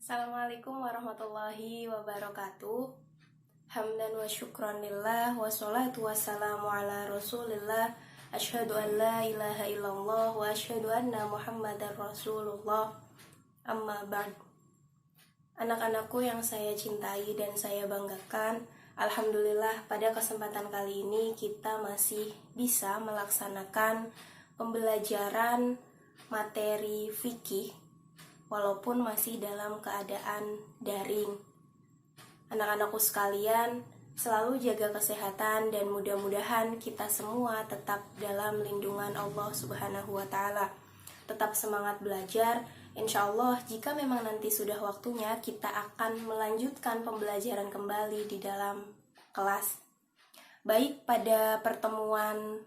Assalamualaikum warahmatullahi wabarakatuh. Hamdan wa syukran lillah wa salatu wassalamu ala rasulillah. Asyhadu an la ilaha illallah wa asyhadu anna muhammadar rasulullah. Amma ba'd. Anak-anakku yang saya cintai dan saya banggakan, alhamdulillah pada kesempatan kali ini kita masih bisa melaksanakan pembelajaran materi fikih walaupun masih dalam keadaan daring. Anak-anakku sekalian, selalu jaga kesehatan dan mudah-mudahan kita semua tetap dalam lindungan Allah Subhanahu wa Ta'ala. Tetap semangat belajar. Insya Allah, jika memang nanti sudah waktunya, kita akan melanjutkan pembelajaran kembali di dalam kelas. Baik, pada pertemuan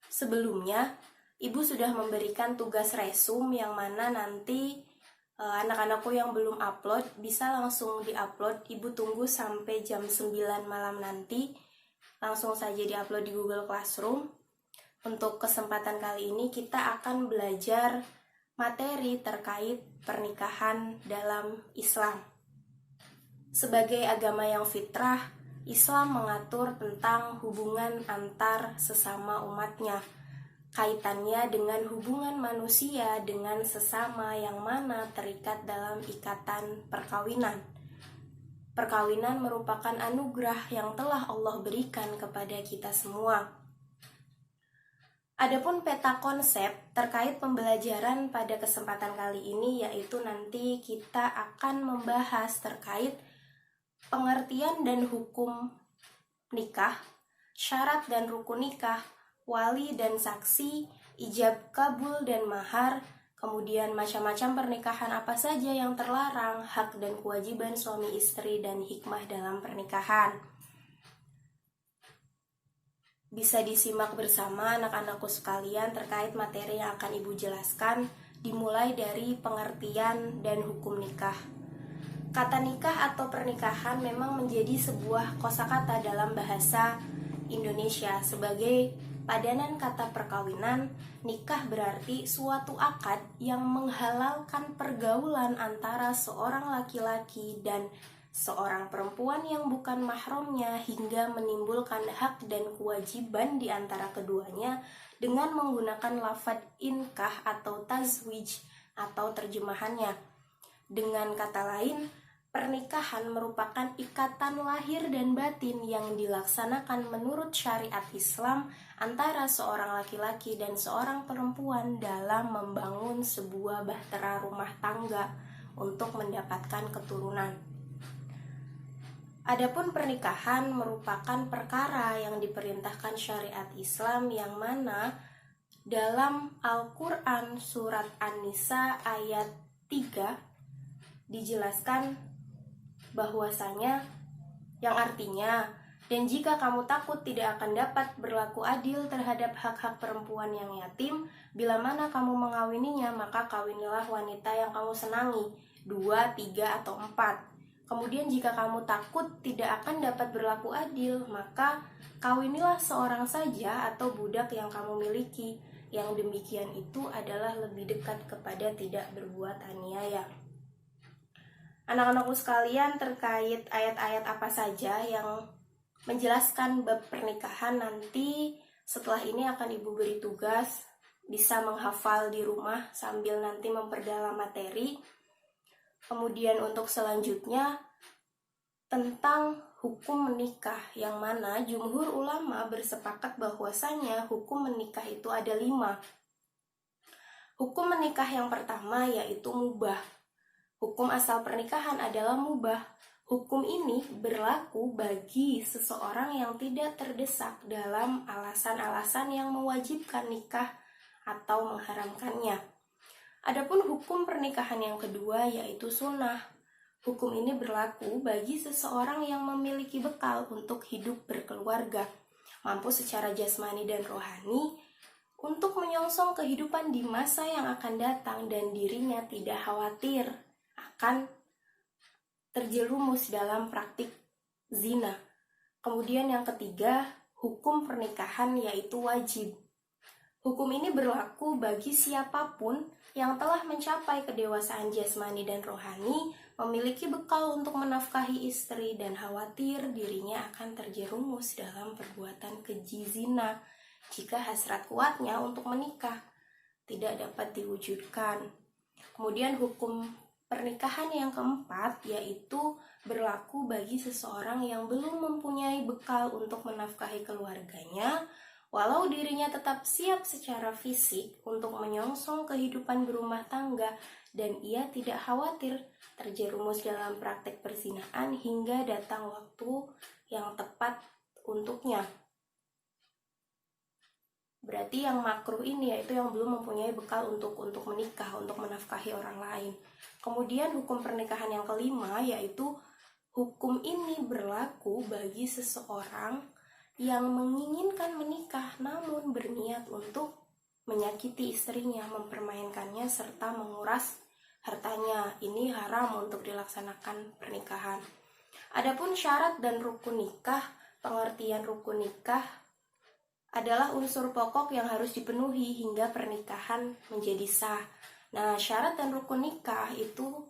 sebelumnya, Ibu sudah memberikan tugas resum yang mana nanti anak-anakku yang belum upload bisa langsung di-upload. Ibu tunggu sampai jam 9 malam nanti, langsung saja di-upload di Google Classroom. Untuk kesempatan kali ini kita akan belajar materi terkait pernikahan dalam Islam. Sebagai agama yang fitrah, Islam mengatur tentang hubungan antar sesama umatnya. Kaitannya dengan hubungan manusia dengan sesama yang mana terikat dalam ikatan perkawinan. Perkawinan merupakan anugerah yang telah Allah berikan kepada kita semua. Adapun peta konsep terkait pembelajaran pada kesempatan kali ini, yaitu nanti kita akan membahas terkait pengertian dan hukum nikah, syarat dan rukun nikah, wali dan saksi, ijab kabul dan mahar, kemudian macam-macam pernikahan apa saja yang terlarang, hak dan kewajiban suami istri, dan hikmah dalam pernikahan. Bisa disimak bersama anak-anakku sekalian terkait materi yang akan Ibu jelaskan, dimulai dari pengertian dan hukum nikah. Kata nikah atau pernikahan memang menjadi sebuah kosakata dalam bahasa Indonesia. Sebagai padanan kata perkawinan, nikah berarti suatu akad yang menghalalkan pergaulan antara seorang laki-laki dan seorang perempuan yang bukan mahramnya hingga menimbulkan hak dan kewajiban di antara keduanya dengan menggunakan lafadz inkah atau tazwij atau terjemahannya. Dengan kata lain, pernikahan merupakan ikatan lahir dan batin yang dilaksanakan menurut syariat Islam antara seorang laki-laki dan seorang perempuan dalam membangun sebuah bahtera rumah tangga untuk mendapatkan keturunan. Adapun pernikahan merupakan perkara yang diperintahkan syariat Islam yang mana dalam Al-Quran surat An-Nisa ayat 3 dijelaskan bahwasanya yang artinya, dan jika kamu takut tidak akan dapat berlaku adil terhadap hak-hak perempuan yang yatim, bila mana kamu mengawininya, maka kawinilah wanita yang kamu senangi, 2, 3, atau 4. Kemudian jika kamu takut tidak akan dapat berlaku adil, maka kawinilah seorang saja atau budak yang kamu miliki. Yang demikian itu adalah lebih dekat kepada tidak berbuat aniaya. Anak-anakku sekalian, terkait ayat-ayat apa saja yang menjelaskan bab pernikahan, nanti setelah ini akan Ibu beri tugas bisa menghafal di rumah sambil nanti memperdalam materi. Kemudian untuk selanjutnya tentang hukum menikah, yang mana jumhur ulama bersepakat bahwasanya hukum menikah itu ada 5. Hukum menikah yang pertama yaitu mubah. Hukum asal pernikahan adalah mubah. Hukum ini berlaku bagi seseorang yang tidak terdesak dalam alasan-alasan yang mewajibkan nikah atau mengharamkannya. Adapun hukum pernikahan yang kedua yaitu sunnah. Hukum ini berlaku bagi seseorang yang memiliki bekal untuk hidup berkeluarga, mampu secara jasmani dan rohani untuk menyongsong kehidupan di masa yang akan datang, dan dirinya tidak khawatir akan terjerumus dalam praktik zina. Kemudian yang ketiga, hukum pernikahan yaitu wajib. Hukum ini berlaku bagi siapapun yang telah mencapai kedewasaan jasmani dan rohani, memiliki bekal untuk menafkahi istri, dan khawatir dirinya akan terjerumus dalam perbuatan keji zina jika hasrat kuatnya untuk menikah tidak dapat diwujudkan. Kemudian hukum pernikahan yang keempat yaitu berlaku bagi seseorang yang belum mempunyai bekal untuk menafkahi keluarganya, walau dirinya tetap siap secara fisik untuk menyongsong kehidupan berumah tangga dan ia tidak khawatir terjerumus dalam praktek perzinahan hingga datang waktu yang tepat untuknya. Berarti yang makruh ini yaitu yang belum mempunyai bekal untuk menikah, untuk menafkahi orang lain. Kemudian hukum pernikahan yang kelima yaitu hukum ini berlaku bagi seseorang yang menginginkan menikah namun berniat untuk menyakiti istrinya, mempermainkannya, serta menguras hartanya. Ini haram untuk dilaksanakan pernikahan. Adapun syarat dan rukun nikah, pengertian rukun nikah adalah unsur pokok yang harus dipenuhi hingga pernikahan menjadi sah. Nah, syarat dan rukun nikah itu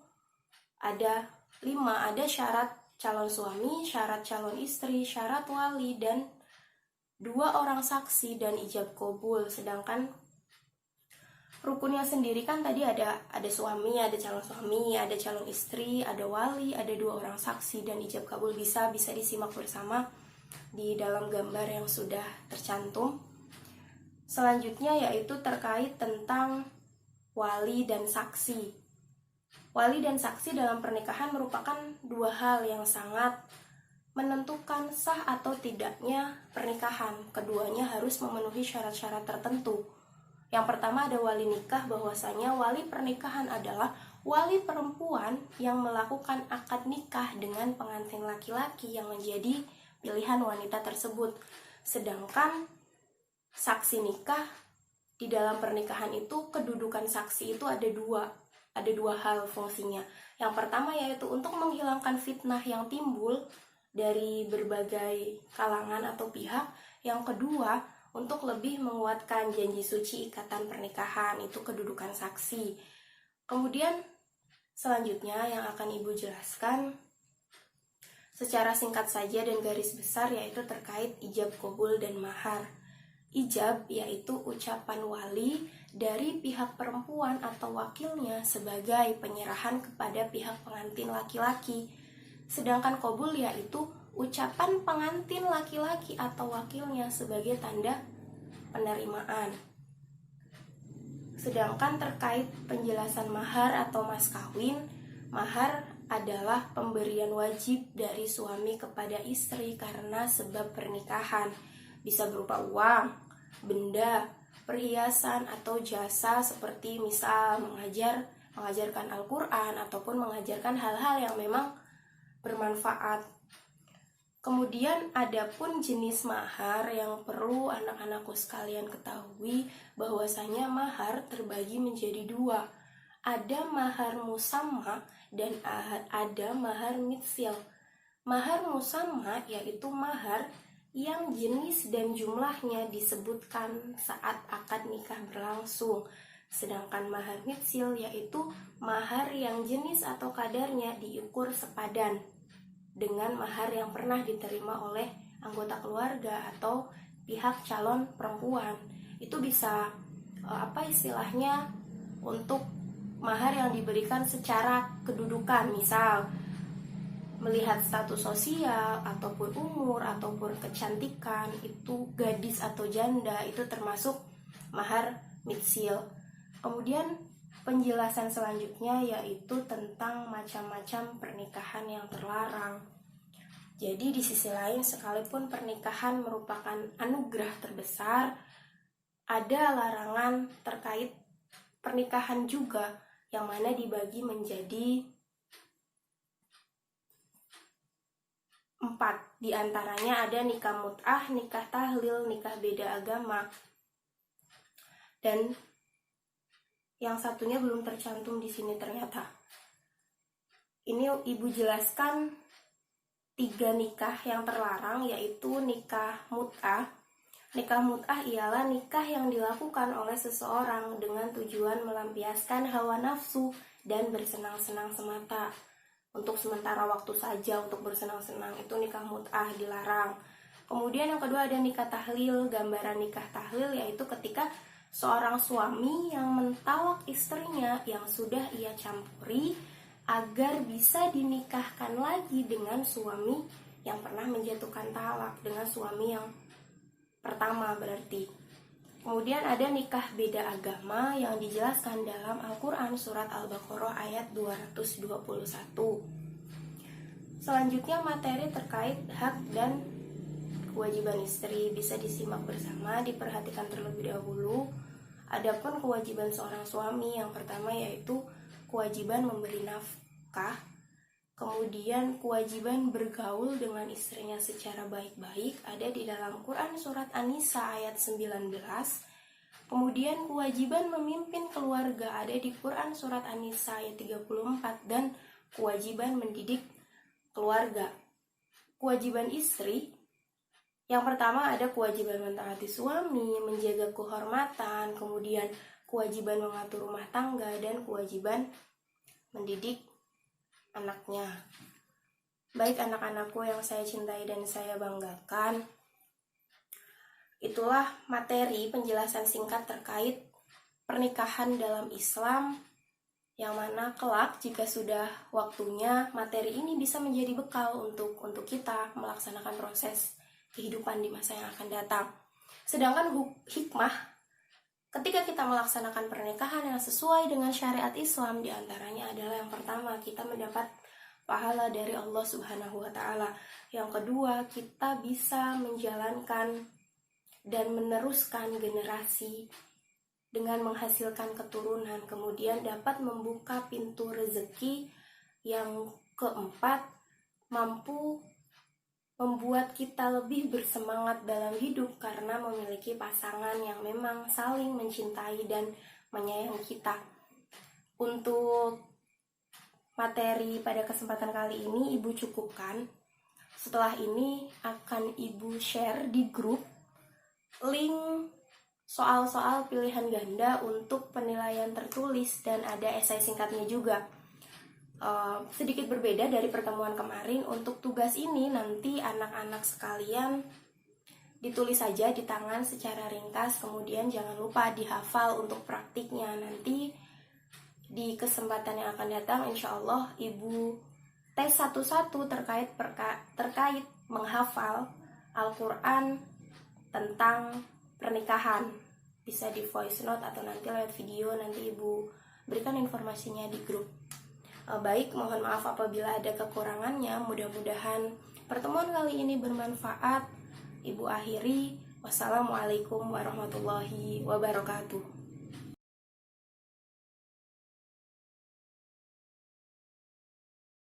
ada 5. Ada syarat calon suami, syarat calon istri, syarat wali, dan 2 orang saksi dan ijab qabul. Sedangkan rukunnya sendiri kan tadi ada suami, ada calon istri, ada wali, ada 2 orang saksi dan ijab qabul. Bisa disimak bersama di dalam gambar yang sudah tercantum. Selanjutnya yaitu terkait tentang wali dan saksi. Wali dan saksi dalam pernikahan merupakan 2 hal yang sangat menentukan sah atau tidaknya pernikahan. Keduanya harus memenuhi syarat-syarat tertentu. Yang pertama ada wali nikah, bahwasanya wali pernikahan adalah wali perempuan yang melakukan akad nikah dengan pengantin laki-laki yang menjadi pilihan wanita tersebut. Sedangkan saksi nikah di dalam pernikahan itu, kedudukan saksi itu ada dua hal fungsinya. Yang pertama yaitu untuk menghilangkan fitnah yang timbul dari berbagai kalangan atau pihak. Yang kedua, untuk lebih menguatkan janji suci ikatan pernikahan, itu kedudukan saksi. Kemudian selanjutnya yang akan Ibu jelaskan secara singkat saja dan garis besar yaitu terkait ijab qabul dan mahar. Ijab yaitu ucapan wali dari pihak perempuan atau wakilnya sebagai penyerahan kepada pihak pengantin laki-laki. Sedangkan qabul yaitu ucapan pengantin laki-laki atau wakilnya sebagai tanda penerimaan. Sedangkan terkait penjelasan mahar atau mas kawin, mahar adalah pemberian wajib dari suami kepada istri karena sebab pernikahan. Bisa berupa uang, benda, perhiasan, atau jasa seperti misal mengajarkan Al-Quran ataupun mengajarkan hal-hal yang memang bermanfaat. Kemudian adapun jenis mahar yang perlu anak-anakku sekalian ketahui, bahwasanya mahar terbagi menjadi 2. Ada mahar musamma dan ada mahar mitsil. Mahar musamma yaitu mahar yang jenis dan jumlahnya disebutkan saat akad nikah berlangsung. Sedangkan mahar mitsil yaitu mahar yang jenis atau kadarnya diukur sepadan dengan mahar yang pernah diterima oleh anggota keluarga atau pihak calon perempuan. Itu bisa istilahnya untuk mahar yang diberikan secara kedudukan, misal melihat status sosial ataupun umur ataupun kecantikan, itu gadis atau janda, itu termasuk mahar mitsil. Kemudian penjelasan selanjutnya yaitu tentang macam-macam pernikahan yang terlarang. Jadi di sisi lain, sekalipun pernikahan merupakan anugerah terbesar, ada larangan terkait pernikahan juga yang mana dibagi menjadi 4. Di antaranya ada nikah mut'ah, nikah tahlil, nikah beda agama. Dan yang satunya belum tercantum di sini ternyata. Ini Ibu jelaskan 3 nikah yang terlarang, yaitu nikah mut'ah. Nikah mut'ah ialah nikah yang dilakukan oleh seseorang dengan tujuan melampiaskan hawa nafsu dan bersenang-senang semata. Untuk sementara waktu saja, untuk bersenang-senang, itu nikah mut'ah dilarang. Kemudian yang kedua ada nikah tahlil. Gambaran nikah tahlil yaitu ketika seorang suami yang mentalak istrinya yang sudah ia campuri agar bisa dinikahkan lagi dengan suami yang pernah menjatuhkan talak, dengan suami yang pertama berarti. Kemudian ada nikah beda agama yang dijelaskan dalam Al-Quran surat Al-Baqarah ayat 221. Selanjutnya materi terkait hak dan kewajiban istri bisa disimak bersama, diperhatikan terlebih dahulu. Adapun kewajiban seorang suami yang pertama yaitu kewajiban memberi nafkah, kemudian kewajiban bergaul dengan istrinya secara baik-baik ada di dalam Quran surat An-Nisa ayat 19. Kemudian kewajiban memimpin keluarga ada di Quran surat An-Nisa ayat 34 dan kewajiban mendidik keluarga. Kewajiban istri yang pertama ada kewajiban mentaati suami, menjaga kehormatan, kemudian kewajiban mengatur rumah tangga, dan kewajiban mendidik anaknya. Baik anak-anakku yang saya cintai dan saya banggakan, itulah materi penjelasan singkat terkait pernikahan dalam Islam, yang mana kelak jika sudah waktunya materi ini bisa menjadi bekal untuk kita melaksanakan proses kehidupan di masa yang akan datang. Sedangkan hikmah ketika kita melaksanakan pernikahan yang sesuai dengan syariat Islam diantaranya adalah yang pertama, kita mendapat pahala dari Allah Subhanahu wa Ta'ala. Yang kedua, kita bisa menjalankan dan meneruskan generasi dengan menghasilkan keturunan. Kemudian dapat membuka pintu rezeki. Yang keempat, mampu membuat kita lebih bersemangat dalam hidup karena memiliki pasangan yang memang saling mencintai dan menyayangi kita. Untuk materi pada kesempatan kali ini Ibu cukupkan. Setelah ini akan Ibu share di grup link soal-soal pilihan ganda untuk penilaian tertulis dan ada esai singkatnya juga. Sedikit berbeda dari pertemuan kemarin. Untuk tugas ini nanti anak-anak sekalian ditulis saja di tangan secara ringkas, kemudian jangan lupa dihafal untuk praktiknya. Nanti di kesempatan yang akan datang insya Allah Ibu tes satu-satu terkait menghafal Al-Quran tentang pernikahan. Bisa di voice note atau nanti lewat video, nanti Ibu berikan informasinya di grup. Baik, mohon maaf apabila ada kekurangannya. Mudah-mudahan pertemuan kali ini bermanfaat. Ibu akhiri. Wassalamualaikum warahmatullahi wabarakatuh.